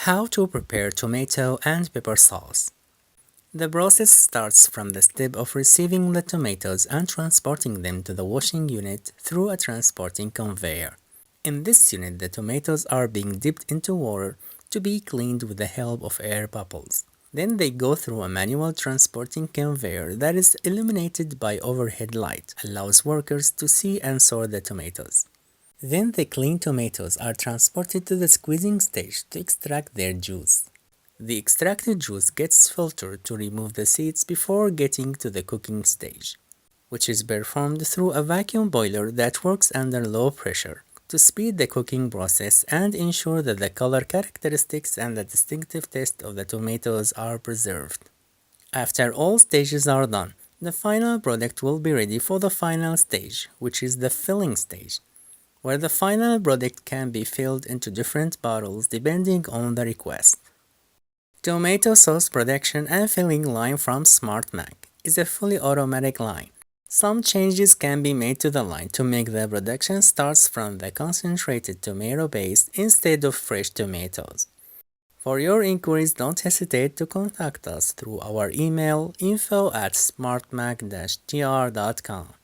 How to prepare tomato and pepper sauce. The process starts from the step of receiving the tomatoes and transporting them to the washing unit through a transporting conveyor. In this unit, the tomatoes are being dipped into water to be cleaned with the help of air bubbles. Then they go through a manual transporting conveyor that is illuminated by overhead light, allows workers to see and sort the tomatoes. Then the clean tomatoes are transported to the squeezing stage to extract their juice. The extracted juice gets filtered to remove the seeds before getting to the cooking stage, which is performed through a vacuum boiler that works under low pressure to speed the cooking process and ensure that the color characteristics and the distinctive taste of the tomatoes are preserved. After all stages are done, the final product will be ready for the final stage, which is the filling stage, where the final product can be filled into different bottles depending on the request. Tomato sauce production and filling line from MAK is a fully automatic line. Some changes can be made to the line to make the production starts from the concentrated tomato paste instead of fresh tomatoes. For your inquiries, don't hesitate to contact us through our email info@smartmac-tr.com.